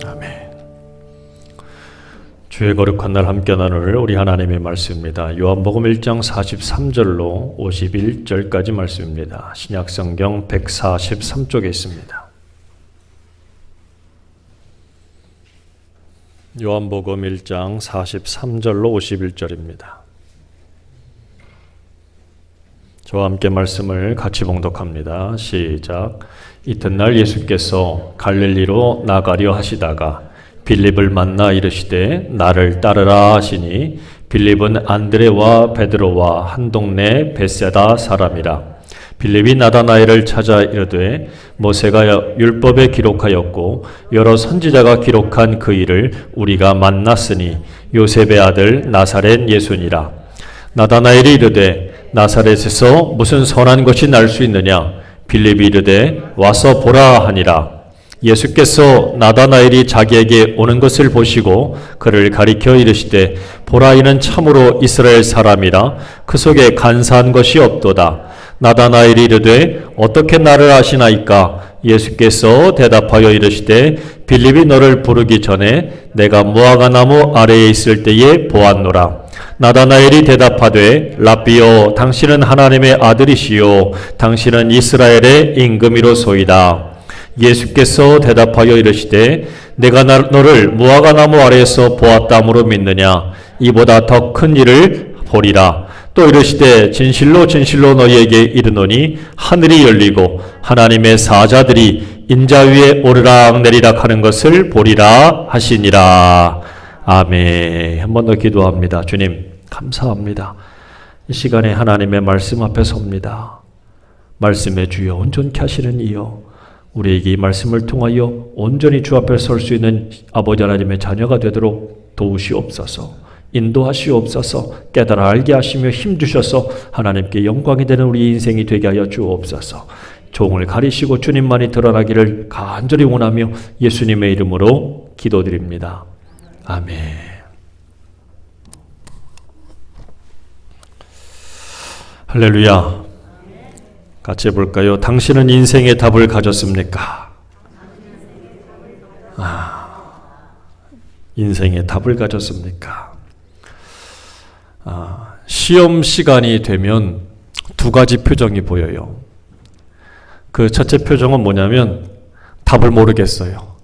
아멘. 주의 거룩한 날 함께 나눌 우리 하나님의 말씀입니다. 요한복음 1장 43절로 51절까지 말씀입니다. 신약성경 143쪽에 있습니다. 요한복음 1장 43절로 51절입니다. 저와 함께 말씀을 같이 봉독합니다. 시작. 이튿날 예수께서 갈릴리로 나가려 하시다가 빌립을 만나 이르시되 나를 따르라 하시니 빌립은 안드레와 베드로와 한 동네 벳세다 사람이라. 빌립이 나다나엘을 찾아 이르되 모세가 율법에 기록하였고 여러 선지자가 기록한 그 일을 우리가 만났으니 요셉의 아들 나사렛 예수니라. 나다나엘이 이르되 나사렛에서 무슨 선한 것이 날 수 있느냐? 빌립이 이르되 와서 보라 하니라. 예수께서 나다나엘이 자기에게 오는 것을 보시고 그를 가리켜 이르시되 보라, 이는 참으로 이스라엘 사람이라 그 속에 간사한 것이 없도다. 나다나엘이 이르되 어떻게 나를 아시나이까? 예수께서 대답하여 이르시되 빌립이 너를 부르기 전에 내가 무화과 나무 아래에 있을 때에 보았노라. 나다나엘이 대답하되 라비오, 당신은 하나님의 아들이시요 당신은 이스라엘의 임금이로소이다. 예수께서 대답하여 이르시되 내가 너를 무화과 나무 아래에서 보았다므로 믿느냐? 이보다 더 큰 일을 보리라. 또 이르시되 진실로 진실로 너희에게 이르노니 하늘이 열리고 하나님의 사자들이 인자 위에 오르락 내리락 하는 것을 보리라 하시니라. 아멘. 한 번 더 기도합니다. 주님 감사합니다. 이 시간에 하나님의 말씀 앞에 섭니다. 말씀의 주여 온전케 하시는 이여, 우리에게 이 말씀을 통하여 온전히 주 앞에 설 수 있는 아버지 하나님의 자녀가 되도록 도우시옵소서. 인도하시옵소서. 깨달아 알게 하시며 힘주셔서 하나님께 영광이 되는 우리 인생이 되게 하여 주옵소서. 종을 가리시고 주님만이 드러나기를 간절히 원하며 예수님의 이름으로 기도드립니다. 아멘. 할렐루야. 같이 해볼까요? 당신은 인생의 답을 가졌습니까? 인생의 답을 가졌습니까? 시험 시간이 되면 두 가지 표정이 보여요. 그 첫째 표정은 뭐냐면 답을 모르겠어요.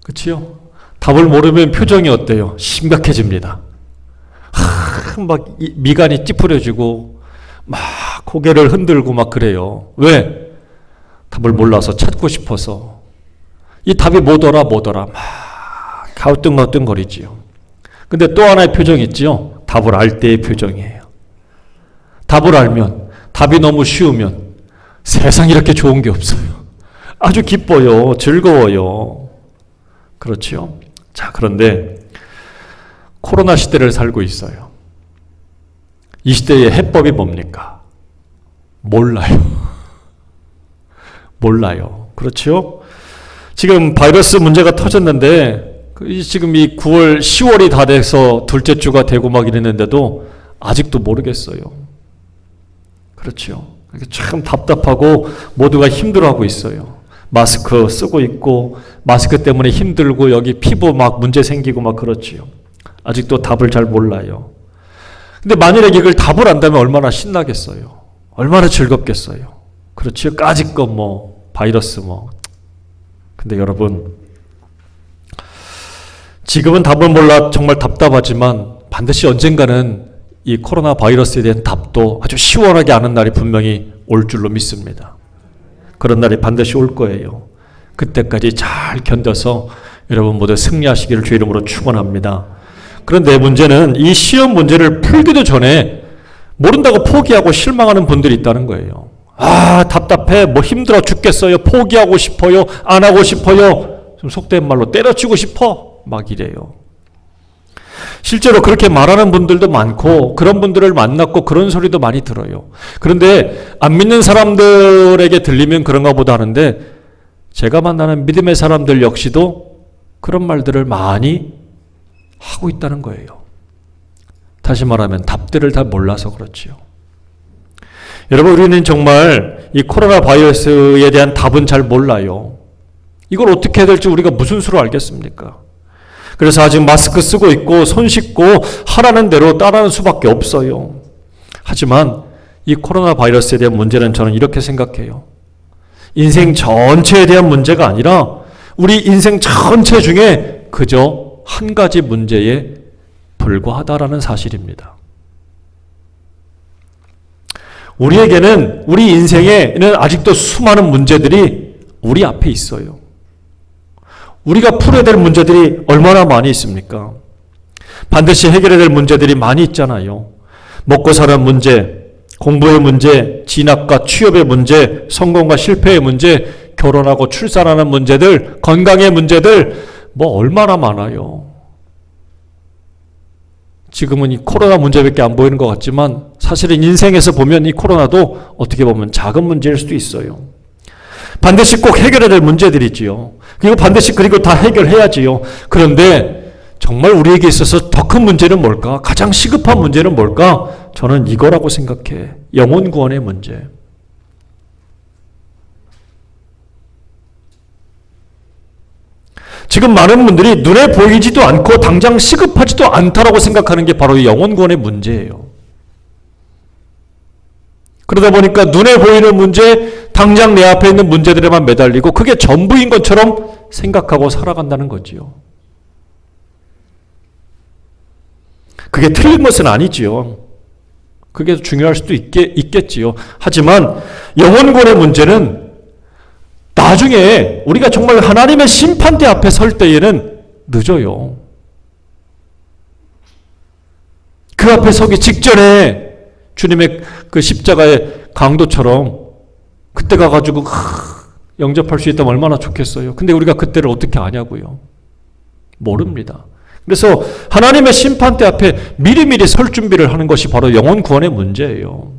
그치요? 답을 모르면 표정이 어때요? 심각해집니다. 막 미간이 찌푸려지고 막 고개를 흔들고 막 그래요. 왜? 답을 몰라서 찾고 싶어서. 이 답이 뭐더라 막 가우뚱가우뚱거리지요. 근데 또 하나의 표정이 있지요. 답을 알 때의 표정이에요. 답을 알면, 답이 너무 쉬우면 세상 이렇게 좋은 게 없어요. 아주 기뻐요. 즐거워요. 그렇지요? 자, 그런데 코로나 시대를 살고 있어요. 이 시대의 해법이 뭡니까? 몰라요. 몰라요. 그렇죠? 지금 바이러스 문제가 터졌는데 지금 이 9월, 10월이 다 돼서 둘째 주가 되고 막 이랬는데도 아직도 모르겠어요. 그렇죠? 참 답답하고 모두가 힘들어하고 있어요. 마스크 쓰고 있고 마스크 때문에 힘들고 여기 피부 막 문제 생기고 막 그렇지요. 아직도 답을 잘 몰라요. 근데 만일에 이걸 답을 안다면 얼마나 신나겠어요. 얼마나 즐겁겠어요. 그렇지요. 까짓 거 바이러스 근데 여러분, 지금은 답을 몰라 정말 답답하지만 반드시 언젠가는 이 코로나 바이러스에 대한 답도 아주 시원하게 아는 날이 분명히 올 줄로 믿습니다. 그런 날이 반드시 올 거예요. 그때까지 잘 견뎌서 여러분 모두 승리하시기를 주의 이름으로 축원합니다. 그런데 문제는 이 시험 문제를 풀기도 전에 모른다고 포기하고 실망하는 분들이 있다는 거예요. 답답해, 힘들어 죽겠어요, 포기하고 싶어요, 안 하고 싶어요, 좀 속된 말로 때려치고 싶어, 막 이래요. 실제로 그렇게 말하는 분들도 많고 그런 분들을 만났고 그런 소리도 많이 들어요. 그런데 안 믿는 사람들에게 들리면 그런가 보다 하는데 제가 만나는 믿음의 사람들 역시도 그런 말들을 많이 하고 있다는 거예요. 다시 말하면 답들을 다 몰라서 그렇지요. 여러분, 우리는 정말 이 코로나 바이러스에 대한 답은 잘 몰라요. 이걸 어떻게 해야 될지 우리가 무슨 수로 알겠습니까? 그래서 아직 마스크 쓰고 있고 손 씻고 하라는 대로 따르는 수밖에 없어요. 하지만 이 코로나 바이러스에 대한 문제는 저는 이렇게 생각해요. 인생 전체에 대한 문제가 아니라 우리 인생 전체 중에 그저 한 가지 문제에 불과하다라는 사실입니다. 우리에게는 우리 인생에는 아직도 수많은 문제들이 우리 앞에 있어요. 우리가 풀어야 될 문제들이 얼마나 많이 있습니까? 반드시 해결해야 될 문제들이 많이 있잖아요. 먹고 사는 문제, 공부의 문제, 진학과 취업의 문제, 성공과 실패의 문제, 결혼하고 출산하는 문제들, 건강의 문제들, 뭐 얼마나 많아요. 지금은 이 코로나 문제밖에 안 보이는 것 같지만 사실은 인생에서 보면 이 코로나도 어떻게 보면 작은 문제일 수도 있어요. 반드시 꼭 해결해야 될 문제들이지요. 그리고 반드시 그리고 다 해결해야지요. 그런데 정말 우리에게 있어서 더 큰 문제는 뭘까? 가장 시급한 문제는 뭘까? 저는 이거라고 생각해. 영혼 구원의 문제. 지금 많은 분들이 눈에 보이지도 않고 당장 시급하지도 않다라고 생각하는 게 바로 이 영혼 구원의 문제예요. 그러다 보니까 눈에 보이는 문제, 당장 내 앞에 있는 문제들에만 매달리고 그게 전부인 것처럼 생각하고 살아간다는 거지요. 그게 틀린 것은 아니지요. 그게 중요할 수도 있겠지요. 하지만 영혼권의 문제는 나중에 우리가 정말 하나님의 심판대 앞에 설 때에는 늦어요. 그 앞에 서기 직전에 주님의 그 십자가의 강도처럼 그때 가가지고 영접할 수 있다면 얼마나 좋겠어요. 근데 우리가 그때를 어떻게 아냐고요. 모릅니다. 그래서 하나님의 심판대 앞에 미리미리 설 준비를 하는 것이 바로 영혼 구원의 문제예요.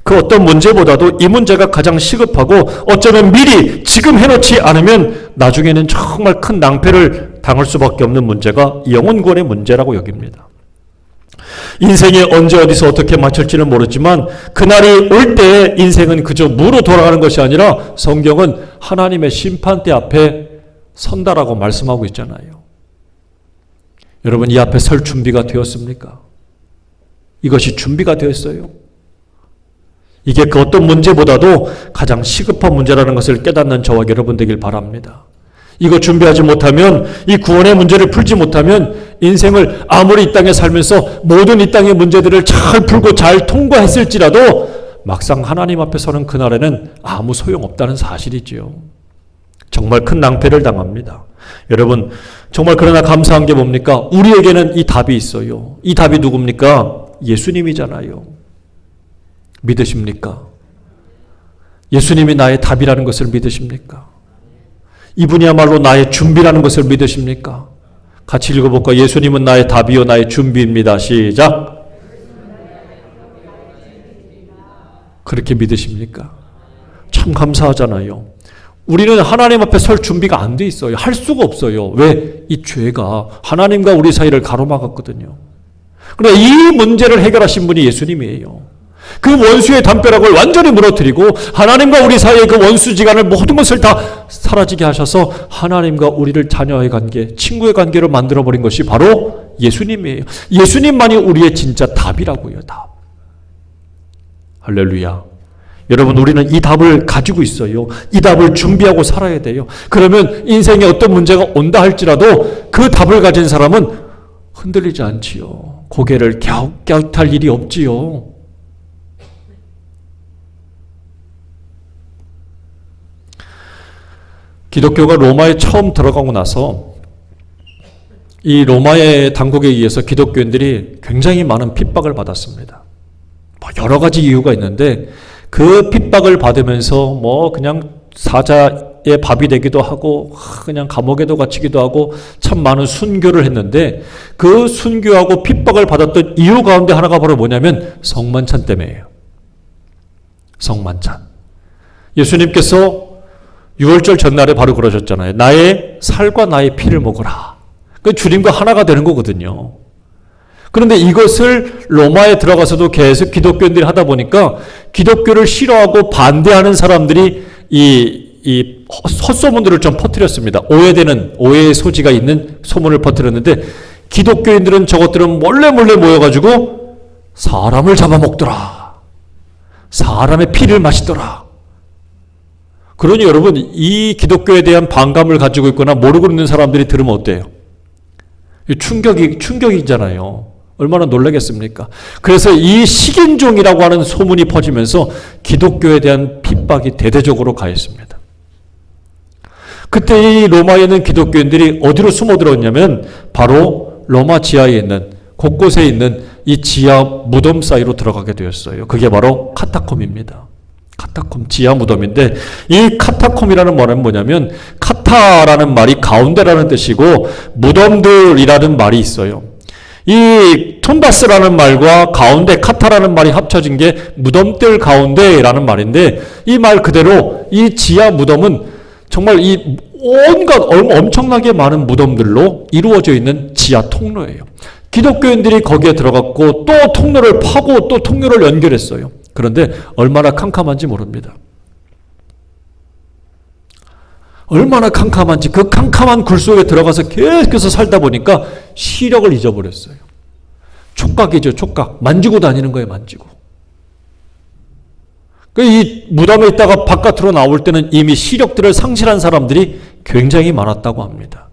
그 어떤 문제보다도 이 문제가 가장 시급하고 어쩌면 미리 지금 해놓지 않으면 나중에는 정말 큰 낭패를 당할 수밖에 없는 문제가 영혼 구원의 문제라고 여깁니다. 인생이 언제 어디서 어떻게 맞출지는 모르지만 그날이 올 때 인생은 그저 무로 돌아가는 것이 아니라 성경은 하나님의 심판대 앞에 선다라고 말씀하고 있잖아요. 여러분 이 앞에 설 준비가 되었습니까? 이것이 준비가 되었어요. 이게 그 어떤 문제보다도 가장 시급한 문제라는 것을 깨닫는 저와 여러분 되길 바랍니다. 이거 준비하지 못하면 이 구원의 문제를 풀지 못하면 인생을 아무리 이 땅에 살면서 모든 이 땅의 문제들을 잘 풀고 잘 통과했을지라도 막상 하나님 앞에 서는 그날에는 아무 소용없다는 사실이지요. 정말 큰 낭패를 당합니다. 여러분 정말 그러나 감사한 게 뭡니까? 우리에게는 이 답이 있어요. 이 답이 누굽니까? 예수님이잖아요. 믿으십니까? 예수님이 나의 답이라는 것을 믿으십니까? 이분이야말로 나의 준비라는 것을 믿으십니까? 같이 읽어볼까? 예수님은 나의 답이요 나의 준비입니다. 시작. 그렇게 믿으십니까? 참 감사하잖아요. 우리는 하나님 앞에 설 준비가 안 돼 있어요. 할 수가 없어요. 왜? 이 죄가 하나님과 우리 사이를 가로막았거든요. 그러나 이 문제를 해결하신 분이 예수님이에요. 그 원수의 담벼락을 완전히 무너뜨리고 하나님과 우리 사이의 그 원수지간을 모든 것을 다 사라지게 하셔서 하나님과 우리를 자녀의 관계, 친구의 관계로 만들어버린 것이 바로 예수님이에요. 예수님만이 우리의 진짜 답이라고요. 답. 할렐루야. 여러분 우리는 이 답을 가지고 있어요. 이 답을 준비하고 살아야 돼요. 그러면 인생에 어떤 문제가 온다 할지라도 그 답을 가진 사람은 흔들리지 않지요. 고개를 갸웃갸웃할 일이 없지요. 기독교가 로마에 처음 들어가고 나서 이 로마의 당국에 의해서 기독교인들이 굉장히 많은 핍박을 받았습니다. 여러 가지 이유가 있는데 그 핍박을 받으면서 그냥 사자의 밥이 되기도 하고 그냥 감옥에도 갇히기도 하고 참 많은 순교를 했는데 그 순교하고 핍박을 받았던 이유 가운데 하나가 바로 뭐냐면 성만찬 때문이에요. 성만찬. 예수님께서 6월절 전날에 바로 그러셨잖아요. 나의 살과 나의 피를 먹어라. 그 주님과 하나가 되는 거거든요. 그런데 이것을 로마에 들어가서도 계속 기독교인들이 하다 보니까 기독교를 싫어하고 반대하는 사람들이 이 헛소문들을 좀 퍼뜨렸습니다. 오해의 소지가 있는 소문을 퍼뜨렸는데 기독교인들은 저것들은 몰래 모여가지고 사람을 잡아먹더라. 사람의 피를 마시더라. 그러니 여러분, 이 기독교에 대한 반감을 가지고 있거나 모르고 있는 사람들이 들으면 어때요? 충격이잖아요. 얼마나 놀라겠습니까? 그래서 이 식인종이라고 하는 소문이 퍼지면서 기독교에 대한 핍박이 대대적으로 가했습니다. 그때 이 로마에 있는 기독교인들이 어디로 숨어들었냐면 바로 로마 지하에 있는, 곳곳에 있는 이 지하 무덤 사이로 들어가게 되었어요. 그게 바로 카타콤입니다. 카타콤, 지하 무덤인데, 이 카타콤이라는 말은 뭐냐면 카타라는 말이 가운데라는 뜻이고 무덤들이라는 말이 있어요. 이 톤바스라는 말과 가운데 카타라는 말이 합쳐진 게 무덤들 가운데라는 말인데, 이 말 그대로 이 지하 무덤은 정말 이 온갖 엄청나게 많은 무덤들로 이루어져 있는 지하 통로예요. 기독교인들이 거기에 들어갔고 또 통로를 파고 또 통로를 연결했어요. 그런데 얼마나 캄캄한지 모릅니다. 얼마나 캄캄한지, 그 캄캄한 굴 속에 들어가서 계속해서 살다 보니까 시력을 잊어버렸어요. 촉각이죠, 촉각. 만지고 다니는 거예요, 만지고. 이 무덤에 있다가 바깥으로 나올 때는 이미 시력들을 상실한 사람들이 굉장히 많았다고 합니다.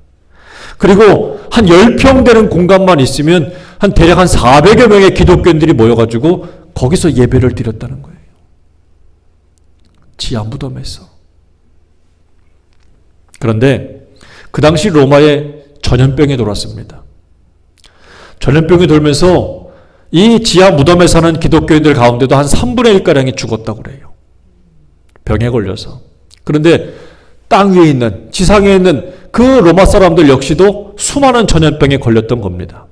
그리고 한 10평 되는 공간만 있으면 대략 한 400여 명의 기독교인들이 모여가지고 거기서 예배를 드렸다는 거예요. 지하 무덤에서. 그런데 그 당시 로마에 전염병이 돌았습니다. 전염병이 돌면서 이 지하 무덤에 사는 기독교인들 가운데도 한 3분의 1가량이 죽었다고 그래요. 병에 걸려서. 그런데 땅 위에 있는, 지상에 있는 그 로마 사람들 역시도 수많은 전염병에 걸렸던 겁니다.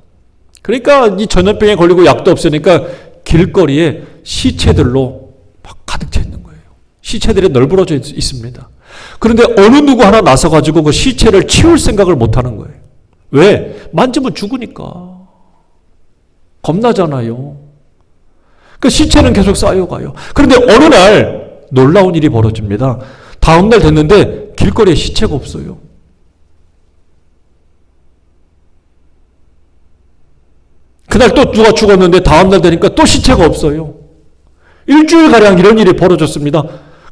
그러니까 이 전염병에 걸리고 약도 없으니까 길거리에 시체들로 막 가득 차 있는 거예요. 시체들이 널브러져 있습니다. 그런데 어느 누구 하나 나서가지고 그 시체를 치울 생각을 못 하는 거예요. 왜? 만지면 죽으니까. 겁나잖아요. 그 시체는 계속 쌓여가요. 그런데 어느 날 놀라운 일이 벌어집니다. 다음 날 됐는데 길거리에 시체가 없어요. 그날 또 누가 죽었는데 다음 날 되니까 또 시체가 없어요. 일주일가량 이런 일이 벌어졌습니다.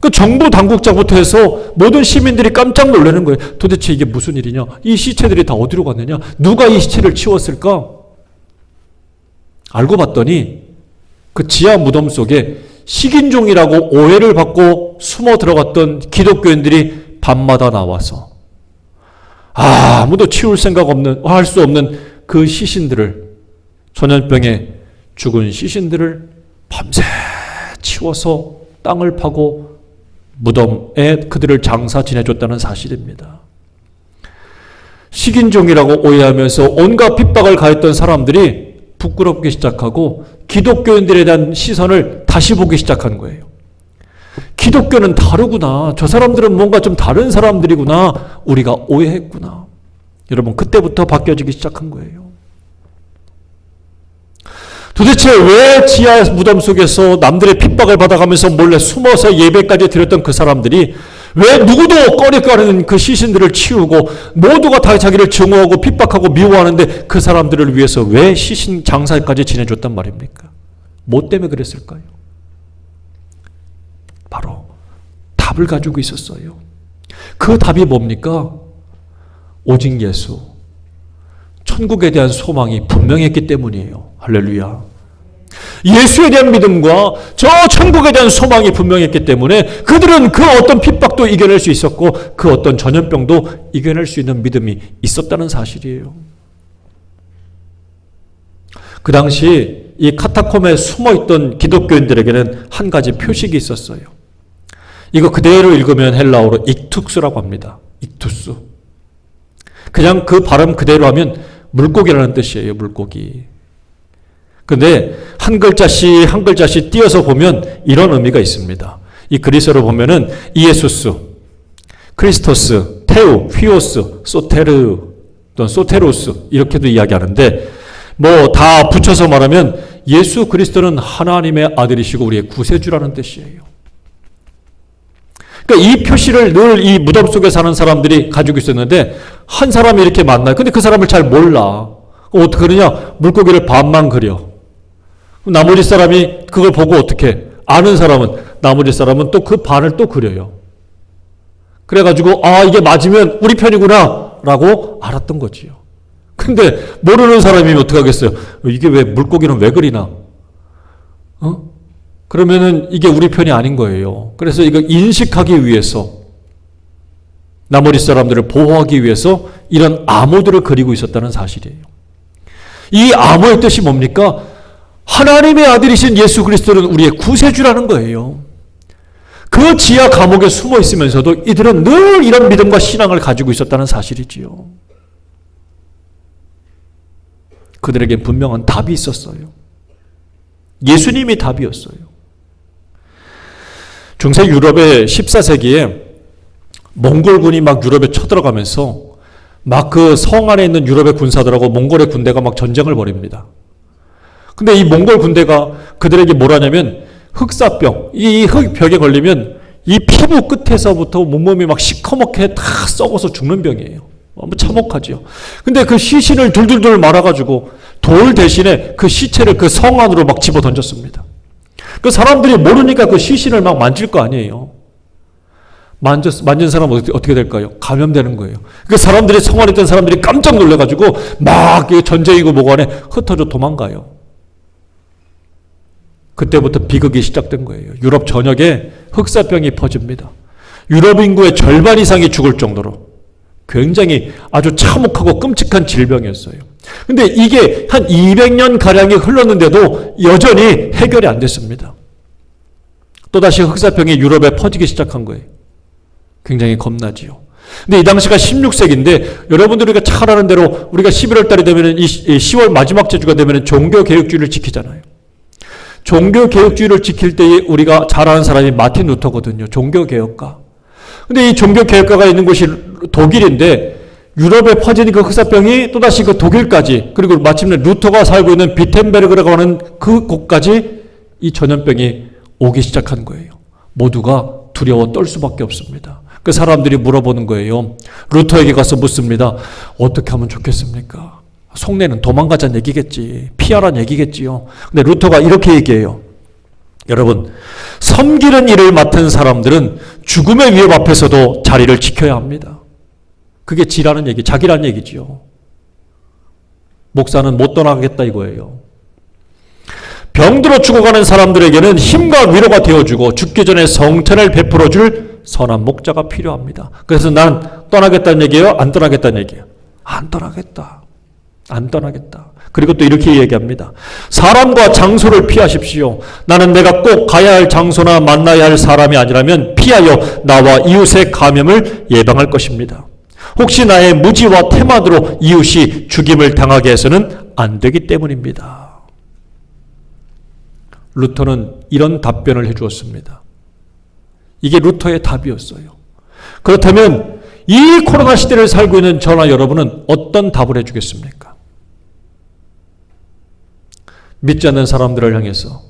그 정부 당국자부터 해서 모든 시민들이 깜짝 놀라는 거예요. 도대체 이게 무슨 일이냐? 이 시체들이 다 어디로 갔느냐? 누가 이 시체를 치웠을까? 알고 봤더니 그 지하 무덤 속에 식인종이라고 오해를 받고 숨어 들어갔던 기독교인들이 밤마다 나와서 아무도 치울 생각 없는, 할 수 없는 그 시신들을, 전염병에 죽은 시신들을 밤새 치워서 땅을 파고 무덤에 그들을 장사 지내줬다는 사실입니다. 식인종이라고 오해하면서 온갖 핍박을 가했던 사람들이 부끄럽기 시작하고 기독교인들에 대한 시선을 다시 보기 시작한 거예요. 기독교는 다르구나. 저 사람들은 뭔가 좀 다른 사람들이구나. 우리가 오해했구나. 여러분, 그때부터 바뀌어지기 시작한 거예요. 도대체 왜 지하 무덤 속에서 남들의 핍박을 받아가면서 몰래 숨어서 예배까지 드렸던 그 사람들이 왜 누구도 꺼리까는 그 시신들을 치우고 모두가 다 자기를 증오하고 핍박하고 미워하는데 그 사람들을 위해서 왜 시신 장사까지 지내줬단 말입니까? 뭐 때문에 그랬을까요? 바로 답을 가지고 있었어요. 그 답이 뭡니까? 오직 예수. 천국에 대한 소망이 분명했기 때문이에요. 할렐루야. 예수에 대한 믿음과 저 천국에 대한 소망이 분명했기 때문에 그들은 그 어떤 핍박도 이겨낼 수 있었고 그 어떤 전염병도 이겨낼 수 있는 믿음이 있었다는 사실이에요. 그 당시 이 카타콤에 숨어있던 기독교인들에게는 한 가지 표식이 있었어요. 이거 그대로 읽으면 헬라어로 익투스라고 합니다. 익투스. 그냥 그 발음 그대로 하면 물고기라는 뜻이에요. 물고기. 근데 한 글자씩 한 글자씩 띄어서 보면 이런 의미가 있습니다. 이 그리스어로 보면은 이에수스, 크리스토스, 테우, 휘오스, 소테르 또는 소테로스 이렇게도 이야기하는데 뭐 다 붙여서 말하면 예수 그리스도는 하나님의 아들이시고 우리의 구세주라는 뜻이에요. 그러니까 이 표시를 늘 이 무덤 속에 사는 사람들이 가지고 있었는데 한 사람이 이렇게 만나요. 근데 그 사람을 잘 몰라. 어떻게 그러냐? 물고기를 반만 그려. 나머지 사람이 그걸 보고 어떻게 아는 사람은 나머지 사람은 또 그 반을 또 그려요. 그래가지고 아 이게 맞으면 우리 편이구나 라고 알았던 거지요. 근데 모르는 사람이 어떻게 하겠어요? 이게 왜 물고기는 왜 그리나? 그러면은 이게 우리 편이 아닌 거예요. 그래서 이거 인식하기 위해서 나머지 사람들을 보호하기 위해서 이런 암호들을 그리고 있었다는 사실이에요. 이 암호의 뜻이 뭡니까? 하나님의 아들이신 예수 그리스도는 우리의 구세주라는 거예요. 그 지하 감옥에 숨어 있으면서도 이들은 늘 이런 믿음과 신앙을 가지고 있었다는 사실이지요. 그들에게 분명한 답이 있었어요. 예수님이 답이었어요. 중세 유럽의 14세기에 몽골군이 막 유럽에 쳐들어가면서 막 그 성 안에 있는 유럽의 군사들하고 몽골의 군대가 막 전쟁을 벌입니다. 근데 이 몽골 군대가 그들에게 뭘 하냐면 흑사병, 이 흑벽에 걸리면 이 피부 끝에서부터 온몸이 막 시커멓게 다 썩어서 죽는 병이에요. 너무 참혹하지요. 근데 그 시신을 둘둘둘 말아가지고 돌 대신에 그 시체를 그 성 안으로 막 집어 던졌습니다. 그 사람들이 모르니까 그 시신을 막 만질 거 아니에요. 만진 사람은 어떻게 될까요? 감염되는 거예요. 그 사람들이 성 안에 있던 사람들이 깜짝 놀라가지고 막 전쟁이고 뭐고 안에 흩어져 도망가요. 그때부터 비극이 시작된 거예요. 유럽 전역에 흑사병이 퍼집니다. 유럽 인구의 절반 이상이 죽을 정도로 굉장히 아주 참혹하고 끔찍한 질병이었어요. 근데 이게 한 200년 가량이 흘렀는데도 여전히 해결이 안 됐습니다. 또다시 흑사병이 유럽에 퍼지기 시작한 거예요. 굉장히 겁나지요. 근데 이 당시가 16세기인데 여러분들이 잘 아는 대로 우리가 11월 달이 되면 이 10월 마지막 주가 되면 종교개혁주의를 지키잖아요. 종교개혁주의를 지킬 때에 우리가 잘 아는 사람이 마틴 루터거든요. 종교개혁가. 근데 이 종교개혁가가 있는 곳이 독일인데 유럽에 퍼진 그 흑사병이 또다시 그 독일까지 그리고 마침내 루터가 살고 있는 비텐베르그라고 하는 그 곳까지 이 전염병이 오기 시작한 거예요. 모두가 두려워 떨 수밖에 없습니다. 그 사람들이 물어보는 거예요. 루터에게 가서 묻습니다. 어떻게 하면 좋겠습니까? 속내는 도망가자는 얘기겠지. 피하라는 얘기겠지요. 근데 루터가 이렇게 얘기해요. 여러분, 섬기는 일을 맡은 사람들은 죽음의 위협 앞에서도 자리를 지켜야 합니다. 그게 지라는 얘기, 자기라는 얘기지요. 목사는 못 떠나겠다 이거예요. 병들어 죽어가는 사람들에게는 힘과 위로가 되어주고 죽기 전에 성찬을 베풀어줄 선한 목자가 필요합니다. 그래서 난 떠나겠다는 얘기예요? 안 떠나겠다는 얘기예요? 안 떠나겠다. 안 떠나겠다. 그리고 또 이렇게 얘기합니다. 사람과 장소를 피하십시오. 나는 내가 꼭 가야 할 장소나 만나야 할 사람이 아니라면 피하여 나와 이웃의 감염을 예방할 것입니다. 혹시 나의 무지와 태만으로 이웃이 죽임을 당하게 해서는 안 되기 때문입니다. 루터는 이런 답변을 해주었습니다. 이게 루터의 답이었어요. 그렇다면 이 코로나 시대를 살고 있는 저나 여러분은 어떤 답을 해주겠습니까? 믿지 않는 사람들을 향해서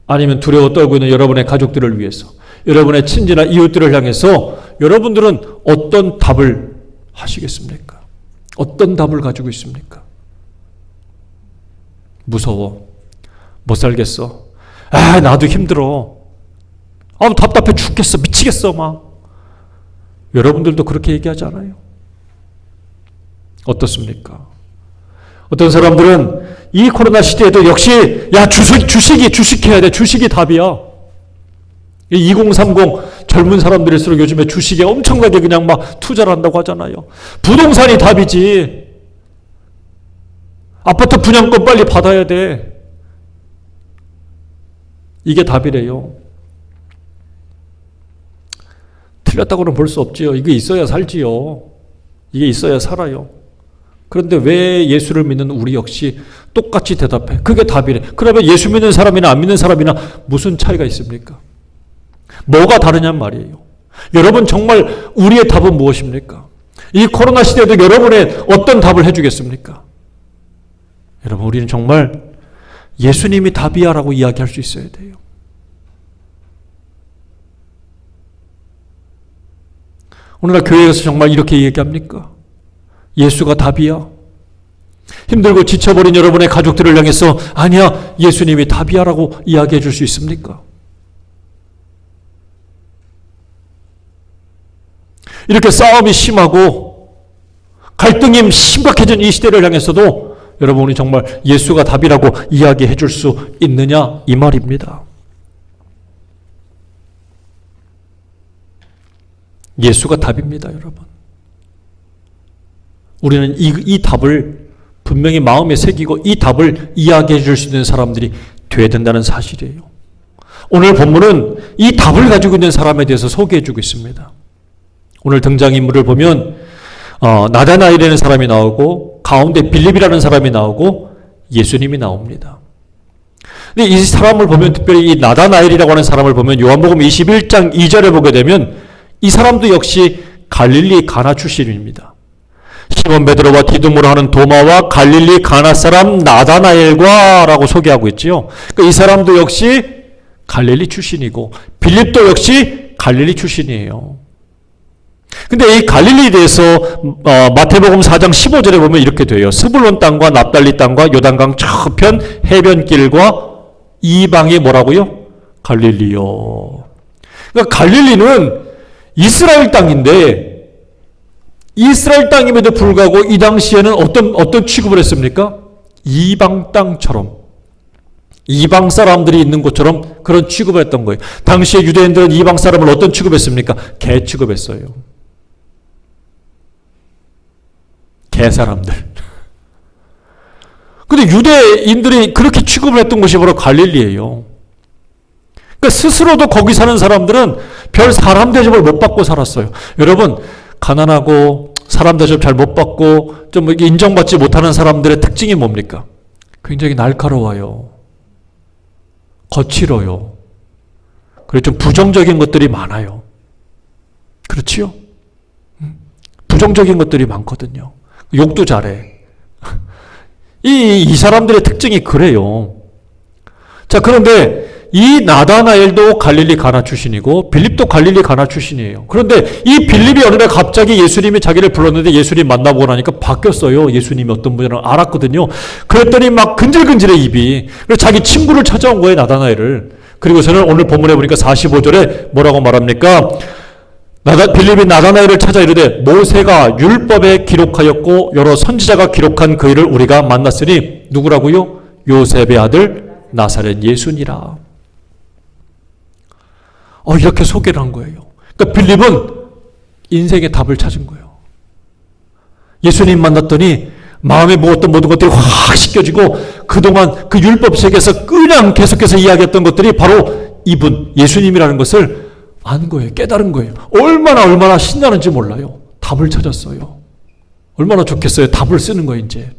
아니면 두려워 떨고 있는 여러분의 가족들을 위해서 여러분의 친지나 이웃들을 향해서 여러분들은 어떤 답을 하시겠습니까? 어떤 답을 가지고 있습니까? 무서워. 못 살겠어. 아, 나도 힘들어. 아, 답답해 죽겠어. 미치겠어. 막. 여러분들도 그렇게 얘기하지 않아요? 어떻습니까? 어떤 사람들은 이 코로나 시대에도 역시 야 주식해야 돼. 주식이 답이야. 2030 젊은 사람들일수록 요즘에 주식에 엄청나게 그냥 막 투자를 한다고 하잖아요. 부동산이 답이지. 아파트 분양권 빨리 받아야 돼. 이게 답이래요. 틀렸다고는 볼 수 없지요. 이게 있어야 살지요. 이게 있어야 살아요. 그런데 왜 예수를 믿는 우리 역시 똑같이 대답해? 그게 답이래. 그러면 예수 믿는 사람이나 안 믿는 사람이나 무슨 차이가 있습니까? 뭐가 다르냔 말이에요. 여러분 정말 우리의 답은 무엇입니까? 이 코로나 시대에도 여러분의 어떤 답을 해주겠습니까? 여러분 우리는 정말 예수님이 답이야라고 이야기할 수 있어야 돼요. 오늘날 교회에서 정말 이렇게 얘기합니까? 예수가 답이야. 힘들고 지쳐버린 여러분의 가족들을 향해서 아니야, 예수님이 답이야 라고 이야기해 줄 수 있습니까? 이렇게 싸움이 심하고 갈등이 심각해진 이 시대를 향해서도 여러분이 정말 예수가 답이라고 이야기해 줄 수 있느냐 이 말입니다. 예수가 답입니다, 여러분. 우리는 이 답을 분명히 마음에 새기고 이 답을 이야기해 줄 수 있는 사람들이 되어야 된다는 사실이에요. 오늘 본문은 이 답을 가지고 있는 사람에 대해서 소개해 주고 있습니다. 오늘 등장인물을 보면 나다나엘이라는 사람이 나오고 가운데 빌립이라는 사람이 나오고 예수님이 나옵니다. 근데 이 사람을 보면, 특별히 이 나다나엘이라고 하는 사람을 보면 요한복음 21장 2절에 보게 되면 이 사람도 역시 갈릴리 가나 출신입니다. 시몬 베드로와 디두모로 하는 도마와 갈릴리 가나 사람 나다나엘과 라고 소개하고 있지요. 그러니까 이 사람도 역시 갈릴리 출신이고 빌립도 역시 갈릴리 출신이에요. 근데 이 갈릴리에 대해서 마태복음 4장 15절에 보면 이렇게 돼요. 스불론 땅과 납달리 땅과 요단강 저편 해변길과 이방이 뭐라고요? 갈릴리요. 그러니까 갈릴리는 이스라엘 땅인데 이스라엘 땅임에도 불구하고 이 당시에는 어떤 취급을 했습니까? 이방 땅처럼, 이방 사람들이 있는 곳처럼 그런 취급을 했던 거예요. 당시에 유대인들은 이방 사람을 어떤 취급했습니까? 개 취급했어요. 개 사람들. 근데 유대인들이 그렇게 취급을 했던 곳이 바로 갈릴리예요. 그러니까 스스로도 거기 사는 사람들은 별 사람 대접을 못 받고 살았어요. 여러분, 가난하고 사람 대접 잘 못 받고 좀 인정받지 못하는 사람들의 특징이 뭡니까? 굉장히 날카로워요. 거칠어요. 그리고 좀 부정적인 것들이 많아요. 그렇지요? 부정적인 것들이 많거든요. 욕도 잘해. 이 사람들의 특징이 그래요. 자, 그런데 이 나다나엘도 갈릴리 가나 출신이고 빌립도 갈릴리 가나 출신이에요. 그런데 이 빌립이 어느 날 갑자기 예수님이 자기를 불렀는데 예수님 만나보고 나니까 바뀌었어요. 예수님이 어떤 분이라는 걸 알았거든요. 그랬더니 막 근질근질해 입이. 그래서 자기 친구를 찾아온 거예요, 나다나엘을. 그리고서는 오늘 본문에 보니까 45절에 뭐라고 말합니까? 빌립이 나다나엘을 찾아 이르되 모세가 율법에 기록하였고 여러 선지자가 기록한 그 일을 우리가 만났으니 누구라고요? 요셉의 아들 나사렛 예수니라. 이렇게 소개를 한 거예요. 그러니까 빌립은 인생의 답을 찾은 거예요. 예수님 만났더니 마음에 모든 것들이 확 씻겨지고 그동안 그 율법 세계에서 그냥 계속해서 이야기했던 것들이 바로 이분 예수님이라는 것을 안 거예요. 깨달은 거예요. 얼마나 신나는지 몰라요. 답을 찾았어요. 얼마나 좋겠어요. 답을 쓰는 거예요, 이제.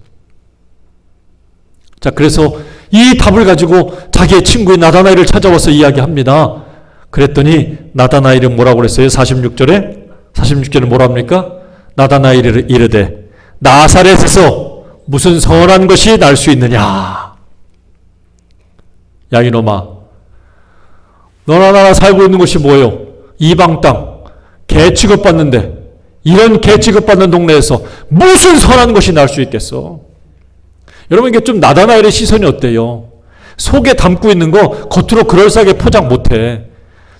자, 그래서 이 답을 가지고 자기의 친구인 나다나엘을 찾아와서 이야기합니다. 그랬더니 나다나엘은 뭐라고 그랬어요? 46절에 뭐라 합니까? 나다나엘이 이르되 나사렛에서 무슨 선한 것이 날 수 있느냐? 야, 이놈아, 너나 나나 살고 있는 곳이 뭐예요? 이방 땅, 개 취급받는데 이런 개 취급받는 동네에서 무슨 선한 것이 날 수 있겠어? 여러분, 이게 좀 나다나엘의 시선이 어때요? 속에 담고 있는 거 겉으로 그럴싸하게 포장 못해.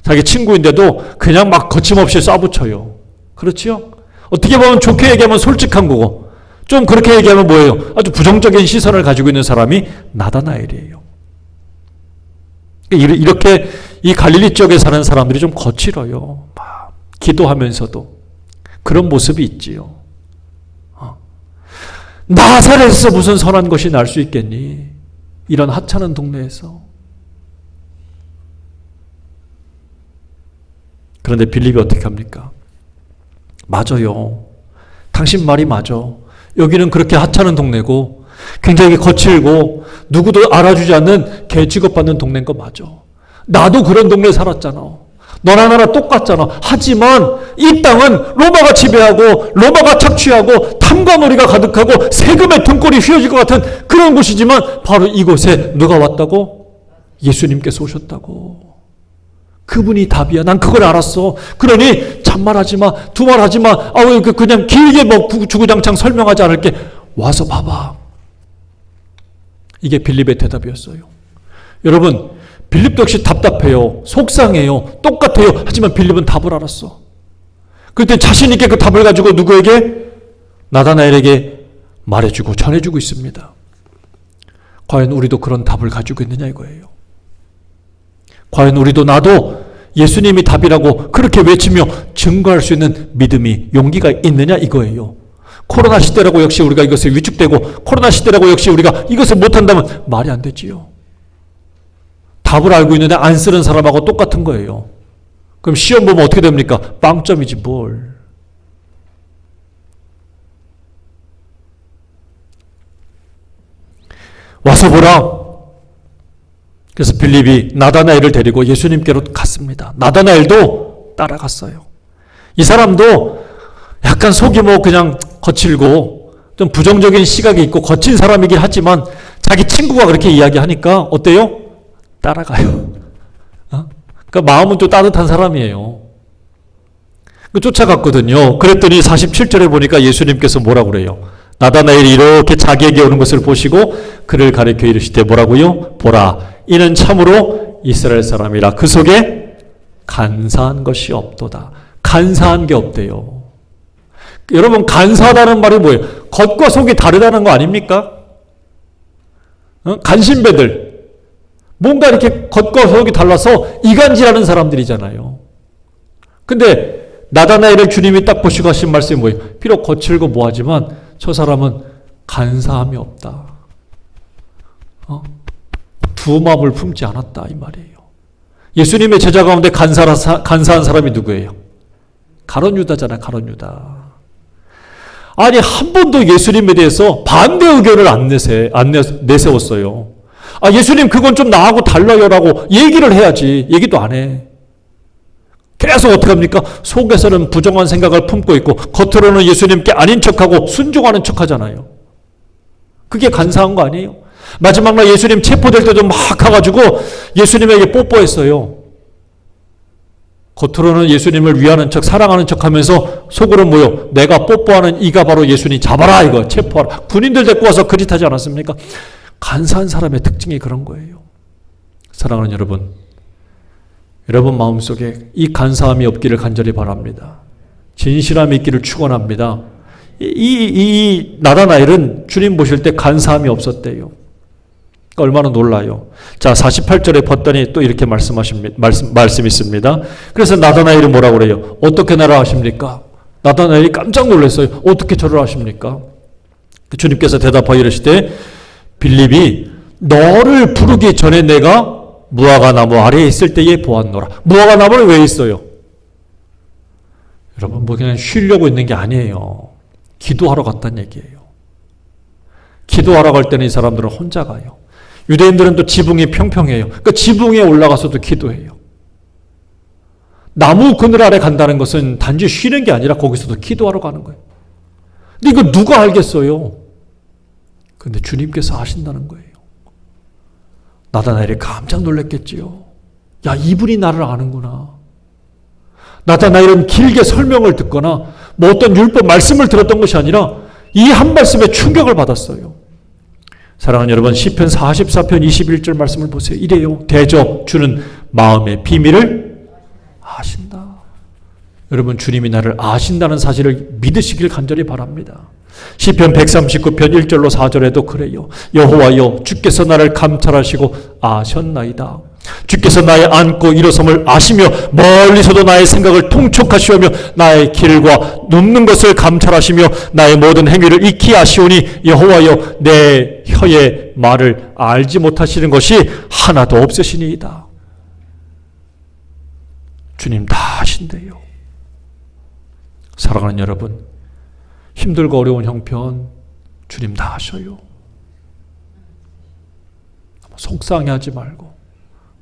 자기 친구인데도 그냥 막 거침없이 쏴붙여요. 그렇지요? 어떻게 보면 좋게 얘기하면 솔직한 거고 좀 그렇게 얘기하면 뭐예요? 아주 부정적인 시선을 가지고 있는 사람이 나다나엘이에요. 이렇게 이 갈릴리 지역에 사는 사람들이 좀 거칠어요. 막 기도하면서도 그런 모습이 있지요. 나사렛에서 무슨 선한 것이 날 수 있겠니? 이런 하찮은 동네에서. 그런데 빌립이 어떻게 합니까? 맞아요. 당신 말이 맞아. 여기는 그렇게 하찮은 동네고 굉장히 거칠고 누구도 알아주지 않는 개 취급받는 동네인 거 맞아. 나도 그런 동네에 살았잖아. 너나 나나 똑같잖아. 하지만 이 땅은 로마가 지배하고 로마가 착취하고 탐관오리가 가득하고 세금의 등골이 휘어질 것 같은 그런 곳이지만 바로 이곳에 누가 왔다고? 예수님께서 오셨다고. 그분이 답이야. 난 그걸 알았어. 그러니 잔말하지 마, 두말하지 마. 왜 그냥 길게 뭐 주구장창 설명하지 않을게. 와서 봐봐. 이게 빌립의 대답이었어요. 여러분, 빌립도 역시 답답해요. 속상해요. 똑같아요. 하지만 빌립은 답을 알았어. 그때 자신 있게 그 답을 가지고 누구에게? 나다나엘에게 말해주고 전해주고 있습니다. 과연 우리도 그런 답을 가지고 있느냐 이거예요. 과연 우리도 나도 예수님이 답이라고 그렇게 외치며 증거할 수 있는 믿음이, 용기가 있느냐 이거예요. 코로나 시대라고 역시 우리가 이것에 위축되고 코로나 시대라고 역시 우리가 이것을 못한다면 말이 안 되지요. 답을 알고 있는데 안 쓰는 사람하고 똑같은 거예요. 그럼 시험 보면 어떻게 됩니까? 빵점이지 뭘. 와서 보라. 그래서 빌립이 나다나엘을 데리고 예수님께로 갔습니다. 나다나엘도 따라갔어요. 이 사람도 약간 속이 그냥 거칠고 좀 부정적인 시각이 있고 거친 사람이긴 하지만 자기 친구가 그렇게 이야기하니까 어때요? 따라가요. 그러니까 마음은 또 따뜻한 사람이에요. 쫓아갔거든요. 그랬더니 47절에 보니까 예수님께서 뭐라고 그래요? 나다나엘이 이렇게 자기에게 오는 것을 보시고 그를 가리켜 이르시되 뭐라고요? 보라, 이는 참으로 이스라엘 사람이라 그 속에 간사한 것이 없도다. 간사한 게 없대요. 여러분, 간사하다는 말이 뭐예요? 겉과 속이 다르다는 거 아닙니까? 간신배들. 뭔가 이렇게 겉과 속이 달라서 이간질하는 사람들이잖아요. 근데 나다나엘을 주님이 딱 보시고 하신 말씀이 뭐예요? 비록 거칠고 뭐하지만 저 사람은 간사함이 없다. 두마음을 품지 않았다 이 말이에요. 예수님의 제자 가운데 간사한 사람이 누구예요? 가룟 유다잖아요. 가룟 유다. 아니 한 번도 예수님에 대해서 반대 의견을 안 내세웠어요. 예수님 그건 좀 나하고 달라요라고 얘기를 해야지. 얘기도 안 해. 계속 어떻게 합니까? 속에서는 부정한 생각을 품고 있고 겉으로는 예수님께 아닌 척하고 순종하는 척하잖아요. 그게 간사한 거 아니에요? 마지막 날 예수님 체포될 때도 막 가가지고 예수님에게 뽀뽀했어요. 겉으로는 예수님을 위하는 척 사랑하는 척하면서 속으로 뭐요? 내가 뽀뽀하는 이가 바로 예수님 잡아라 이거 체포하라. 군인들 데리고 와서 그짓하지 않았습니까? 간사한 사람의 특징이 그런 거예요. 사랑하는 여러분 마음속에 이 간사함이 없기를 간절히 바랍니다. 진실함이 있기를 축원합니다. 이 나다나엘은 주님 보실 때 간사함이 없었대요. 얼마나 놀라요. 자, 48절에 봤더니 또 이렇게 말씀 있습니다. 그래서 나다나엘은 뭐라고 그래요? 어떻게 나를 아십니까? 나다나엘이 깜짝 놀랐어요. 어떻게 저를 아십니까? 주님께서 대답하여 이르시되 빌립이 너를 부르기 전에 내가 무화과 나무 아래에 있을 때에 보았노라. 무화과 나무는 왜 있어요? 여러분 그냥 쉬려고 있는 게 아니에요. 기도하러 갔다는 얘기예요. 기도하러 갈 때는 이 사람들은 혼자 가요. 유대인들은 또 지붕이 평평해요. 그러니까 지붕에 올라가서도 기도해요. 나무 그늘 아래 간다는 것은 단지 쉬는 게 아니라 거기서도 기도하러 가는 거예요. 근데 이거 누가 알겠어요? 근데 주님께서 아신다는 거예요. 나다나엘이 깜짝 놀랐겠지요. 야, 이분이 나를 아는구나. 나다나엘은 길게 설명을 듣거나 뭐 어떤 율법 말씀을 들었던 것이 아니라 이 한 말씀에 충격을 받았어요. 사랑하는 여러분, 시편 44편 21절 말씀을 보세요. 이래요. 대적 주는 마음의 비밀을 아신다. 여러분, 주님이 나를 아신다는 사실을 믿으시길 간절히 바랍니다. 시편 139편 1절로 4절에도 그래요. 여호와여, 주께서 나를 감찰하시고 아셨나이다. 주께서 나의 앉고 일어섬을 아시며 멀리서도 나의 생각을 통촉하시오며 나의 길과 눕는 것을 감찰하시며 나의 모든 행위를 익히 아시오니 여호와여, 내 혀의 말을 알지 못하시는 것이 하나도 없으시니이다. 주님 다 아신대요. 사랑하는 여러분, 힘들고 어려운 형편 주님 다 아셔요. 속상해하지 말고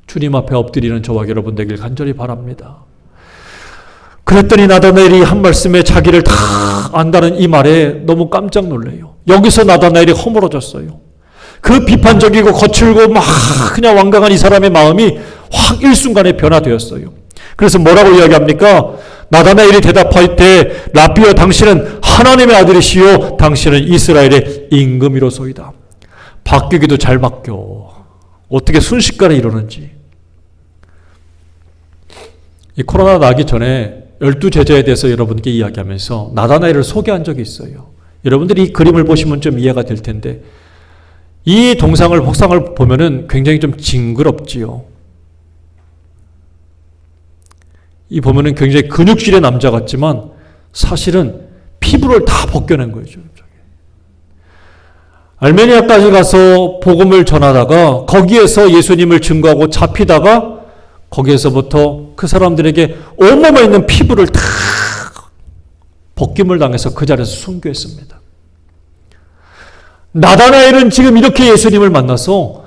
주님 앞에 엎드리는 저와 여러분 되길 간절히 바랍니다. 그랬더니 나다나엘이 한 말씀에 자기를 다 안다는 이 말에 너무 깜짝 놀래요. 여기서 나다나엘이 허물어졌어요. 그 비판적이고 거칠고 막 그냥 완강한 이 사람의 마음이 확 일순간에 변화되었어요. 그래서 뭐라고 이야기합니까? 나다나엘이 대답할 때 라비여 당신은 하나님의 아들이시요 당신은 이스라엘의 임금이로소이다. 바뀌기도 잘 바뀌어. 어떻게 순식간에 이러는지. 이 코로나 나기 전에 12제자에 대해서 여러분께 이야기하면서 나다나엘을 소개한 적이 있어요. 여러분들이 이 그림을 보시면 좀 이해가 될 텐데 이 복상을 보면은 굉장히 좀 징그럽지요. 이 보면은 굉장히 근육질의 남자 같지만 사실은 피부를 다 벗겨낸 거죠. 알메니아까지 가서 복음을 전하다가 거기에서 예수님을 증거하고 잡히다가 거기에서부터 그 사람들에게 온몸에 있는 피부를 다 벗김을 당해서 그 자리에서 순교했습니다. 나다나엘은 지금 이렇게 예수님을 만나서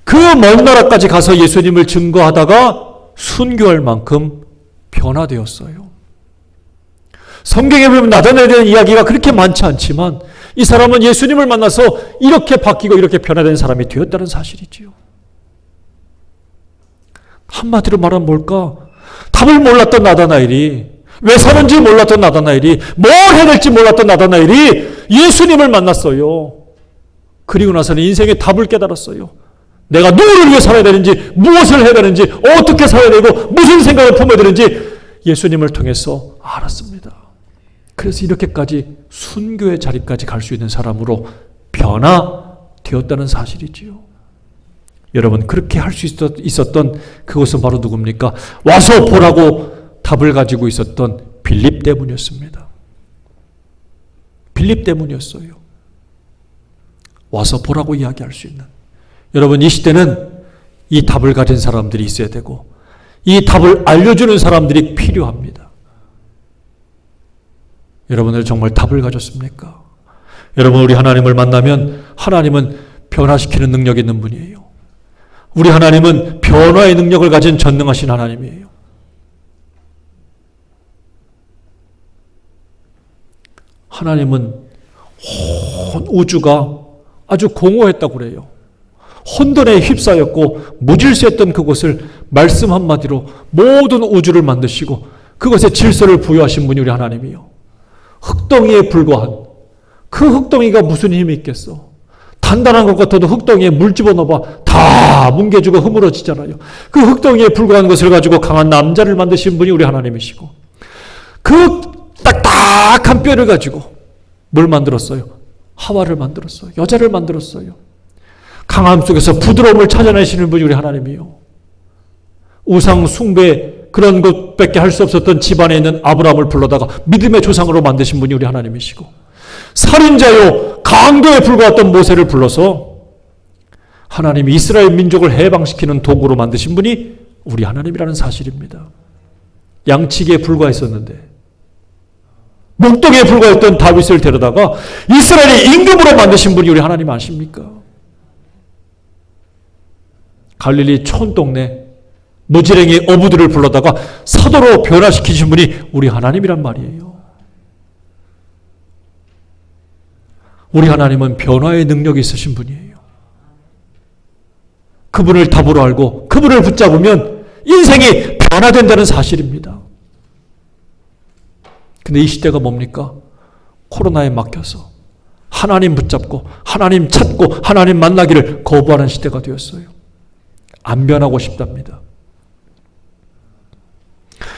그 먼 나라까지 가서 예수님을 증거하다가 순교할 만큼 변화되었어요. 성경에 보면 나다나엘에 대한 이야기가 그렇게 많지 않지만 이 사람은 예수님을 만나서 이렇게 바뀌고 이렇게 변화된 사람이 되었다는 사실이지요. 한마디로 말하면 뭘까? 답을 몰랐던 나다나엘이, 왜 사는지 몰랐던 나다나엘이, 뭘 해야 될지 몰랐던 나다나엘이 예수님을 만났어요. 그리고 나서는 인생의 답을 깨달았어요. 내가 누구를 위해 살아야 되는지, 무엇을 해야 되는지, 어떻게 살아야 되고 무슨 생각을 품어야 되는지 예수님을 통해서 알았습니다. 그래서 이렇게까지 순교의 자리까지 갈 수 있는 사람으로 변화되었다는 사실이지요. 여러분, 그렇게 할 수 있었던 그것은 바로 누굽니까? 와서 보라고 답을 가지고 있었던 빌립 때문이었습니다. 빌립 때문이었어요. 와서 보라고 이야기할 수 있는. 여러분, 이 시대는 이 답을 가진 사람들이 있어야 되고 이 답을 알려주는 사람들이 필요합니다. 여러분들 정말 답을 가졌습니까? 여러분, 우리 하나님을 만나면 하나님은 변화시키는 능력이 있는 분이에요. 우리 하나님은 변화의 능력을 가진 전능하신 하나님이에요. 하나님은 온 우주가 아주 공허했다고 그래요. 혼돈에 휩싸였고 무질서했던 그곳을 말씀 한마디로 모든 우주를 만드시고 그것에 질서를 부여하신 분이 우리 하나님이요. 흙덩이에 불과한 그 흙덩이가 무슨 힘이 있겠어? 단단한 것 같아도 흙덩이에 물 집어넣어봐 다 뭉개지고 흐물어지잖아요. 그 흙덩이에 불과한 것을 가지고 강한 남자를 만드신 분이 우리 하나님이시고 그 딱딱한 뼈를 가지고 뭘 만들었어요? 하와를 만들었어요. 여자를 만들었어요. 강함 속에서 부드러움을 찾아내시는 분이 우리 하나님이요. 우상 숭배 그런 것밖에 할 수 없었던 집안에 있는 아브라함을 불러다가 믿음의 조상으로 만드신 분이 우리 하나님이시고 살인자요 강도에 불과했던 모세를 불러서 하나님이 이스라엘 민족을 해방시키는 도구로 만드신 분이 우리 하나님이라는 사실입니다. 양치기에 불과했었는데 목동에 불과했던 다윗을 데려다가 이스라엘의 임금으로 만드신 분이 우리 하나님 아십니까? 갈릴리 촌동네 무지랭이 어부들을 불러다가 사도로 변화시키신 분이 우리 하나님이란 말이에요. 우리 하나님은 변화의 능력이 있으신 분이에요. 그분을 답으로 알고 그분을 붙잡으면 인생이 변화된다는 사실입니다. 근데 이 시대가 뭡니까? 코로나에 막혀서 하나님 붙잡고 하나님 찾고 하나님 만나기를 거부하는 시대가 되었어요. 안 변하고 싶답니다.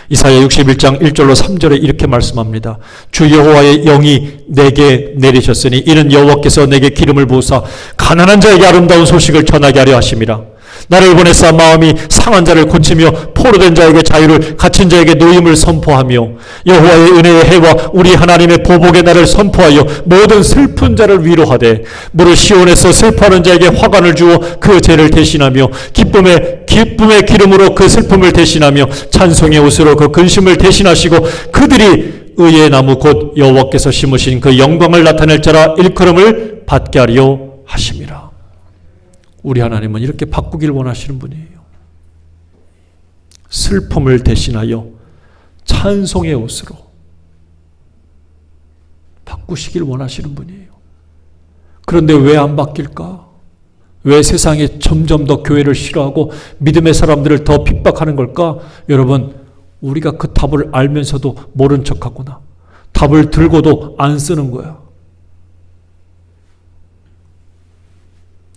이사야 61장 1절로 3절에 이렇게 말씀합니다. 주 여호와의 영이 내게 내리셨으니 이는 여호와께서 내게 기름을 부으사 가난한 자에게 아름다운 소식을 전하게 하려 하심이라. 나를 보내사 마음이 상한 자를 고치며 포로된 자에게 자유를 갇힌 자에게 노임을 선포하며 여호와의 은혜의 해와 우리 하나님의 보복의 날을 선포하여 모든 슬픈 자를 위로하되 무릇 시온에서 슬퍼하는 자에게 화관을 주어 그 죄를 대신하며 기쁨의 기름으로 그 슬픔을 대신하며 찬송의 옷으로 그 근심을 대신하시고 그들이 의의 나무 곧 여호와께서 심으신 그 영광을 나타낼 자라 일컬음을 받게 하려 하심이라. 우리 하나님은 이렇게 바꾸길 원하시는 분이에요. 슬픔을 대신하여 찬송의 옷으로 바꾸시길 원하시는 분이에요. 그런데 왜 안 바뀔까? 왜 세상이 점점 더 교회를 싫어하고 믿음의 사람들을 더 핍박하는 걸까? 여러분, 우리가 그 답을 알면서도 모른 척하거나 답을 들고도 안 쓰는 거야.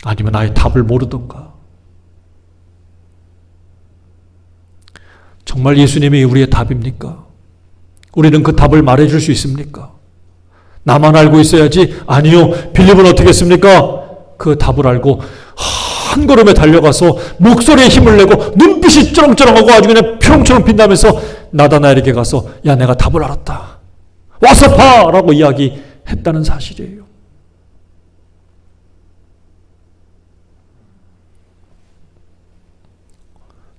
아니면 아예 답을 모르던가. 정말 예수님이 우리의 답입니까? 우리는 그 답을 말해줄 수 있습니까? 나만 알고 있어야지. 아니요. 빌립은 어떻게 했습니까? 그 답을 알고 한 걸음에 달려가서 목소리에 힘을 내고 눈빛이 쩌렁쩌렁하고 아주 그냥 피롱처럼 빛나면서 나다나엘에게 가서 야, 내가 답을 알았다. 와서 봐! 라고 이야기했다는 사실이에요.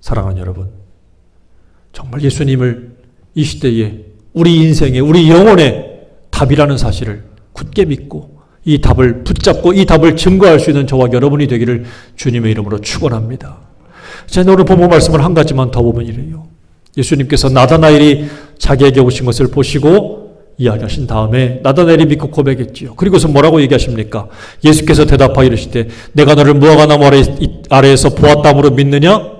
사랑하는 여러분, 정말 예수님을 이 시대에 우리 인생에, 우리 영혼의 답이라는 사실을 굳게 믿고 이 답을 붙잡고 이 답을 증거할 수 있는 저와 여러분이 되기를 주님의 이름으로 축원합니다. 제가 오늘 본문 말씀을 한 가지만 더 보면 이래요. 예수님께서 나다나엘이 자기에게 오신 것을 보시고 이야기하신 다음에 나다나엘이 믿고 고백했지요. 그리고서 뭐라고 얘기하십니까? 예수께서 대답하여 이르시되 내가 너를 무화과나무 아래에서 보았다므로 믿느냐?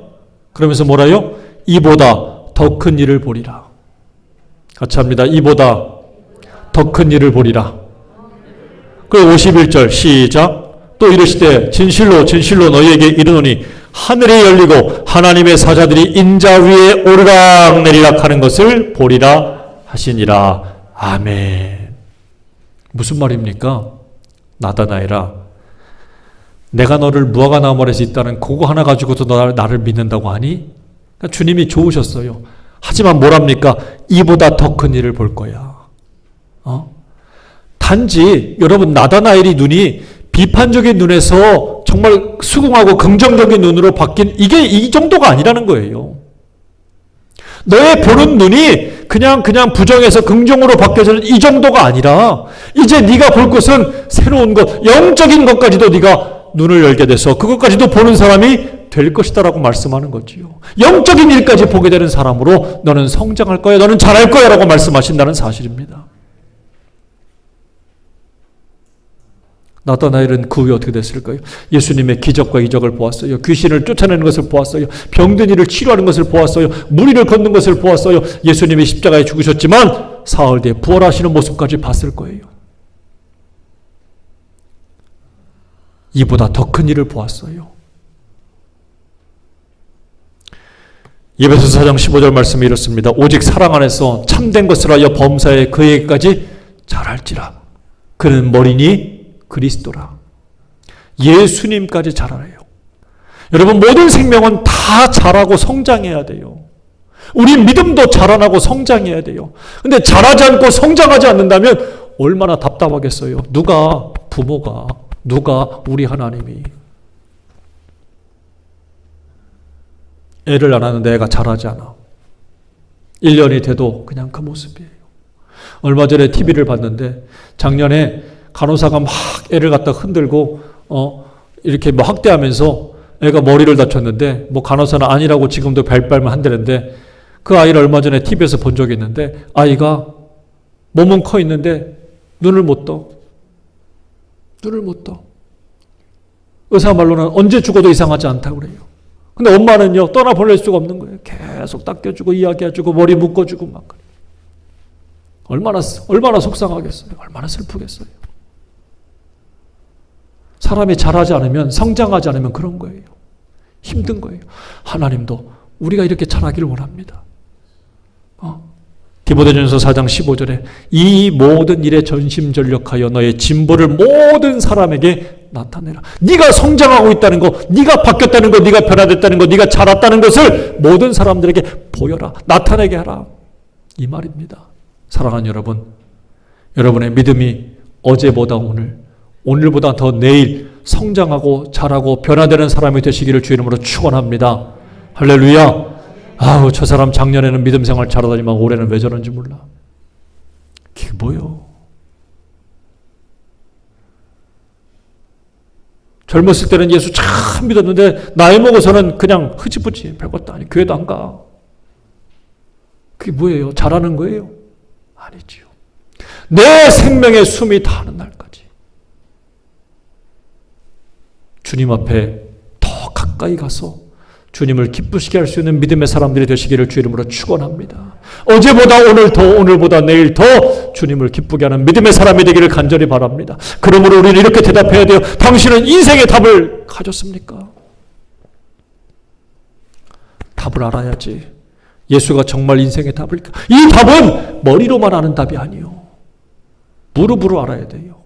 그러면서 뭐라요? 이보다 더 큰 일을 보리라. 같이 합니다. 이보다 더 큰 일을 보리라. 그리고 51절 시작. 또 이르시되 진실로 진실로 너희에게 이르노니 하늘이 열리고 하나님의 사자들이 인자 위에 오르락 내리락 하는 것을 보리라 하시니라. 아멘. 무슨 말입니까? 나다나엘아, 내가 너를 무화과나무 아래서 있다는 그거 하나 가지고도 나를 믿는다고 하니? 그러니까 주님이 좋으셨어요. 하지만 뭐랍니까? 이보다 더 큰 일을 볼 거야. 단지 여러분, 나다나엘이 눈이 비판적인 눈에서 정말 수긍하고 긍정적인 눈으로 바뀐 이게 이 정도가 아니라는 거예요. 너의 보는 눈이 그냥 부정에서 긍정으로 바뀌어지는 이 정도가 아니라 이제 네가 볼 것은 새로운 것, 영적인 것까지도 네가 눈을 열게 돼서 그것까지도 보는 사람이 될 것이다라고 말씀하는 거지요. 영적인 일까지 보게 되는 사람으로 너는 성장할 거야, 너는 잘할 거야 라고 말씀하신다는 사실입니다. 나다나엘은 그 후에 어떻게 됐을까요? 예수님의 기적과 이적을 보았어요. 귀신을 쫓아내는 것을 보았어요. 병든 이를 치료하는 것을 보았어요. 무리를 걷는 것을 보았어요. 예수님이 십자가에 죽으셨지만 사흘 뒤에 부활하시는 모습까지 봤을 거예요. 이보다 더 큰 일을 보았어요. 에베소서 4장 15절 말씀이 이렇습니다. 오직 사랑 안에서 참된 것을 하여 범사에 그에게까지 잘할지라. 그는 머리니 그리스도라. 예수님까지 자라래요. 여러분, 모든 생명은 다 자라고 성장해야 돼요. 우리 믿음도 자라나고 성장해야 돼요. 근데 자라지 않고 성장하지 않는다면 얼마나 답답하겠어요. 누가? 부모가. 누가? 우리 하나님이. 애를 안 하는데 애가 자라지 않아. 1년이 돼도 그냥 그 모습이에요. 얼마 전에 TV를 봤는데 작년에 간호사가 막 애를 갖다 흔들고 이렇게 뭐 학대하면서 애가 머리를 다쳤는데 뭐 간호사는 아니라고 지금도 별발만 한다는데 그 아이를 얼마 전에 TV에서 본 적이 있는데 아이가 몸은 커 있는데 눈을 못 떠. 눈을 못 떠. 의사 말로는 언제 죽어도 이상하지 않다고 그래요. 근데 엄마는요, 떠나보낼 수가 없는 거예요. 계속 닦여주고 이야기해주고 머리 묶어주고 막. 얼마나 속상하겠어요. 얼마나 슬프겠어요. 사람이 자라지 않으면, 성장하지 않으면 그런 거예요. 힘든 거예요. 하나님도 우리가 이렇게 자라기를 원합니다. 디모데전서 4장 15절에 이 모든 일에 전심전력하여 너의 진보를 모든 사람에게 나타내라. 네가 성장하고 있다는 거, 네가 바뀌었다는 거, 네가 변화됐다는 거, 네가 자랐다는 것을 모든 사람들에게 보여라. 나타내게 하라. 이 말입니다. 사랑하는 여러분, 여러분의 믿음이 어제보다 오늘보다 더 내일 성장하고 자라고 변화되는 사람이 되시기를 주의 이름으로 축원합니다. 할렐루야. 아우, 저 사람 작년에는 믿음 생활 잘하더니만 올해는 왜 저런지 몰라. 그게 뭐요? 젊었을 때는 예수 참 믿었는데 나이 먹어서는 그냥 흐지부지 별것도 아니, 교회도 안 가. 그게 뭐예요? 잘하는 거예요? 아니지요. 내 생명의 숨이 다하는 날까지 주님 앞에 더 가까이 가서 주님을 기쁘시게 할 수 있는 믿음의 사람들이 되시기를 주 이름으로 축원합니다. 어제보다 오늘 더, 오늘보다 내일 더 주님을 기쁘게 하는 믿음의 사람이 되기를 간절히 바랍니다. 그러므로 우리는 이렇게 대답해야 돼요. 당신은 인생의 답을 가졌습니까? 답을 알아야지. 예수가 정말 인생의 답일까? 이 답은 머리로만 아는 답이 아니요. 무릎으로 알아야 돼요.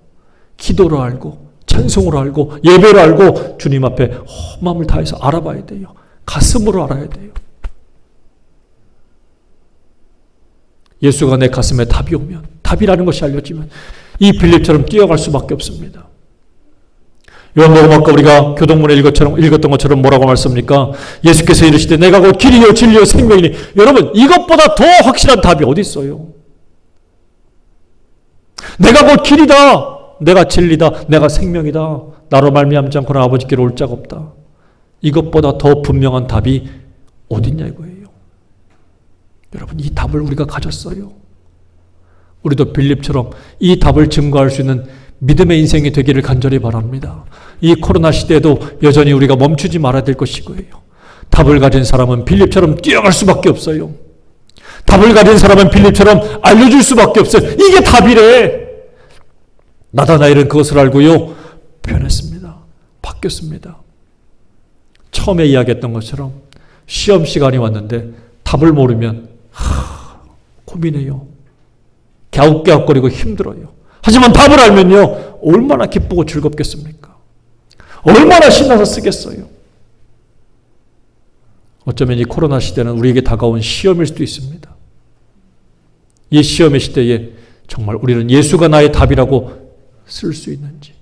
기도로 알고, 찬송으로 알고, 예배로 알고, 주님 앞에 마음을 다해서 알아봐야 돼요. 가슴으로 알아야 돼요. 예수가 내 가슴에 답이 오면, 답이라는 것이 알려지면 이 빌립처럼 뛰어갈 수밖에 없습니다. 요한복음 아까 우리가 교동문에 읽었던 것처럼 뭐라고 말씀합니까? 예수께서 이르시되 내가 곧 길이요 진리요 생명이니. 여러분, 이것보다 더 확실한 답이 어디 있어요? 내가 곧 길이다, 내가 진리다, 내가 생명이다, 나로 말미암지 않고는 아버지께로 올 자가 없다. 이것보다 더 분명한 답이 어딨냐 이거예요. 여러분, 이 답을 우리가 가졌어요. 우리도 빌립처럼 이 답을 증거할 수 있는 믿음의 인생이 되기를 간절히 바랍니다. 이 코로나 시대에도 여전히 우리가 멈추지 말아야 될 것이고요. 답을 가진 사람은 빌립처럼 뛰어갈 수밖에 없어요. 답을 가진 사람은 빌립처럼 알려줄 수밖에 없어요. 이게 답이래. 나다나엘은 그것을 알고요, 변했습니다. 바뀌었습니다. 처음에 이야기했던 것처럼 시험 시간이 왔는데 답을 모르면 고민해요. 갸웃갸웃거리고 힘들어요. 하지만 답을 알면요, 얼마나 기쁘고 즐겁겠습니까? 얼마나 신나서 쓰겠어요. 어쩌면 이 코로나 시대는 우리에게 다가온 시험일 수도 있습니다. 이 시험의 시대에 정말 우리는 예수가 나의 답이라고 쓸 수 있는지,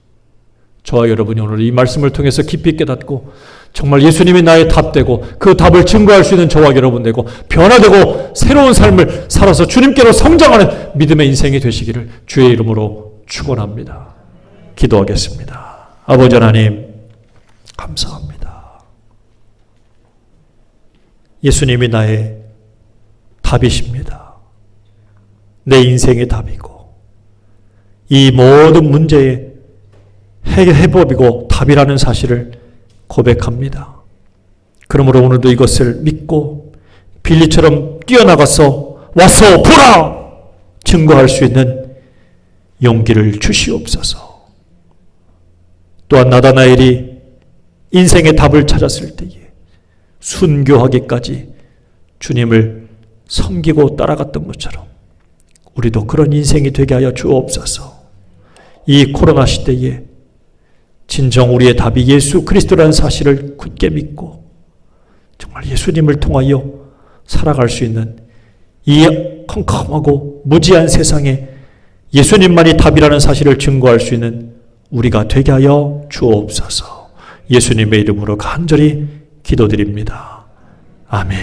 저와 여러분이 오늘 이 말씀을 통해서 깊이 깨닫고 정말 예수님이 나의 답 되고 그 답을 증거할 수 있는 저와 여러분 되고 변화되고 새로운 삶을 살아서 주님께로 성장하는 믿음의 인생이 되시기를 주의 이름으로 축원합니다. 기도하겠습니다. 아버지 하나님, 감사합니다. 예수님이 나의 답이십니다. 내 인생의 답이고 이 모든 문제의 해법이고 답이라는 사실을 고백합니다. 그러므로 오늘도 이것을 믿고 빌리처럼 뛰어나가서 와서 보라! 증거할 수 있는 용기를 주시옵소서. 또한 나다나엘이 인생의 답을 찾았을 때에 순교하기까지 주님을 섬기고 따라갔던 것처럼 우리도 그런 인생이 되게 하여 주옵소서. 이 코로나 시대에 진정 우리의 답이 예수 그리스도라는 사실을 굳게 믿고 정말 예수님을 통하여 살아갈 수 있는 이 컴컴하고 무지한 세상에 예수님만이 답이라는 사실을 증거할 수 있는 우리가 되게 하여 주옵소서. 예수님의 이름으로 간절히 기도드립니다. 아멘.